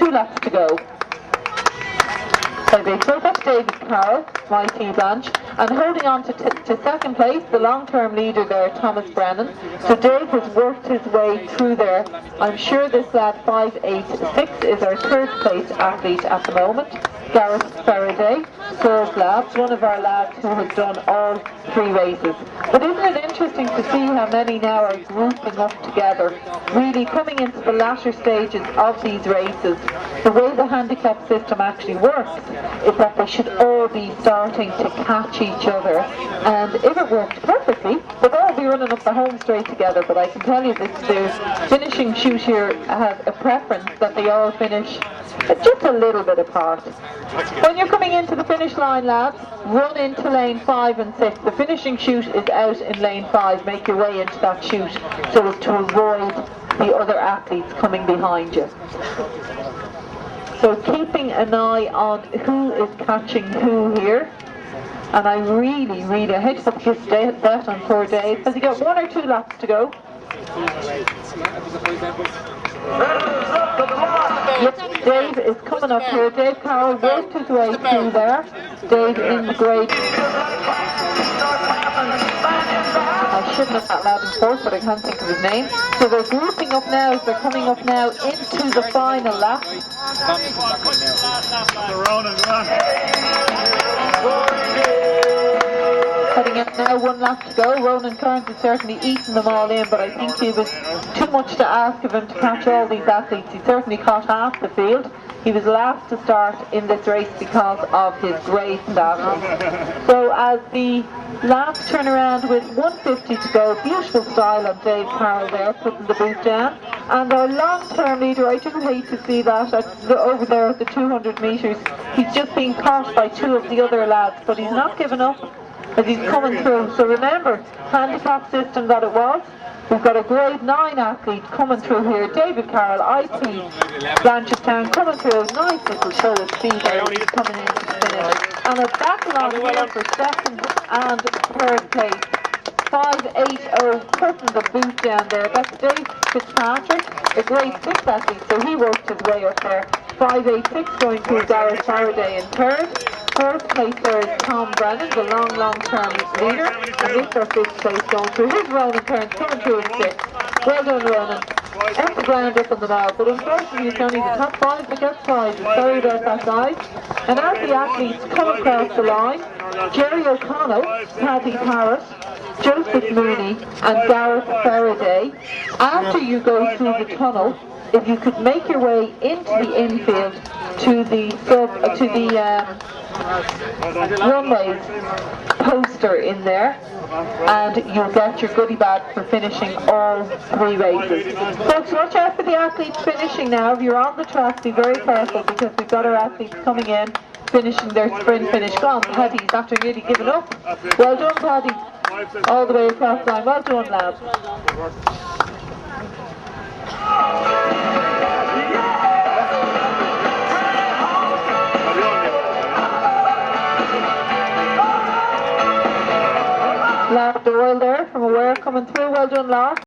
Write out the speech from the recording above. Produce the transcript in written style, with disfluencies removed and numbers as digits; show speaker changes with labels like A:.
A: 2 laps to go. So that's David Carroll, my T Blanche, and holding on to second place, the long-term leader there, Thomas Brennan. So Dave has worked his way through there. I'm sure this lad 586 is our third place athlete at the moment. Gareth Faraday, Saul's Labs, one of our lads who has done all 3 races. But isn't it interesting to see how many now are grouping up together, really coming into the latter stages of these races. The way the handicap system actually works is that they should all be starting to catch each other, and if it worked perfectly, they'd all be running up the home straight together. But I can tell you this, the finishing chute here has a preference that they all finish just a little bit apart. When you're coming into the finish line, lads, run into lane 5 and 6. The finishing chute is out in lane 5. Make your way into that chute so as to avoid the other athletes coming behind you. So keeping an eye on who is catching who here. And I really hate to put this bet on poor Dave. Has he got 1 or 2 laps to go? Yep, Dave is coming up here. Dave Carroll worked his way through there. Dave in the grade. I shouldn't have that loud in force, but I can't think of his name. So they're grouping up now as they're coming up now into the final lap. Heading out now, 1 lap to go. Ronan Kearns has certainly eaten them all in, but I think he was too much to ask of him to catch all these athletes. He certainly caught half the field. He was last to start in this race because of his great status. So as the last turn around with 150 to go, beautiful style on Dave Carroll there, putting the boot down. And our long-term leader, I do hate to see that over there at the 200 metres. He's just been caught by 2 of the other lads, but he's not given up as he's coming through. So remember, handicap system that it was. We've got a grade 9 athlete coming through here, David Carroll, IP, Blanchardstown, coming through. Nice little show of speed there, he's coming in to finish. And a battle on here for second and third place. 580 putting the boot down there. That's Dave Fitzpatrick, a grade 6 athlete, so he worked his way up there. 586 going to Gareth Faraday in third. Fourth place there is Tom Brennan, the long-term leader, and this is our 5th place going through. Here's Ronan Kearns coming through in 6th. Well done, Ronan. Up the ground up on the mile, but unfortunately it's only the top 5 that gets prizes. Sorry about that, guys. And as the athletes come across the line, Jerry O'Connell, Paddy Parrott, Joseph Mooney and Gareth Faraday, after you go through the tunnel, if you could make your way into the infield to the runways poster in there, and you'll get your goodie bag for finishing all 3 races. Folks, watch out for the athletes finishing now. If you're on the track, be very careful because we've got our athletes coming in, finishing their sprint finish. Go on, Paddy's after nearly giving up. Well done, Paddy. All the way across the line. Well done, lads. Lara Doyle there from Aware coming through. Well done, Lara.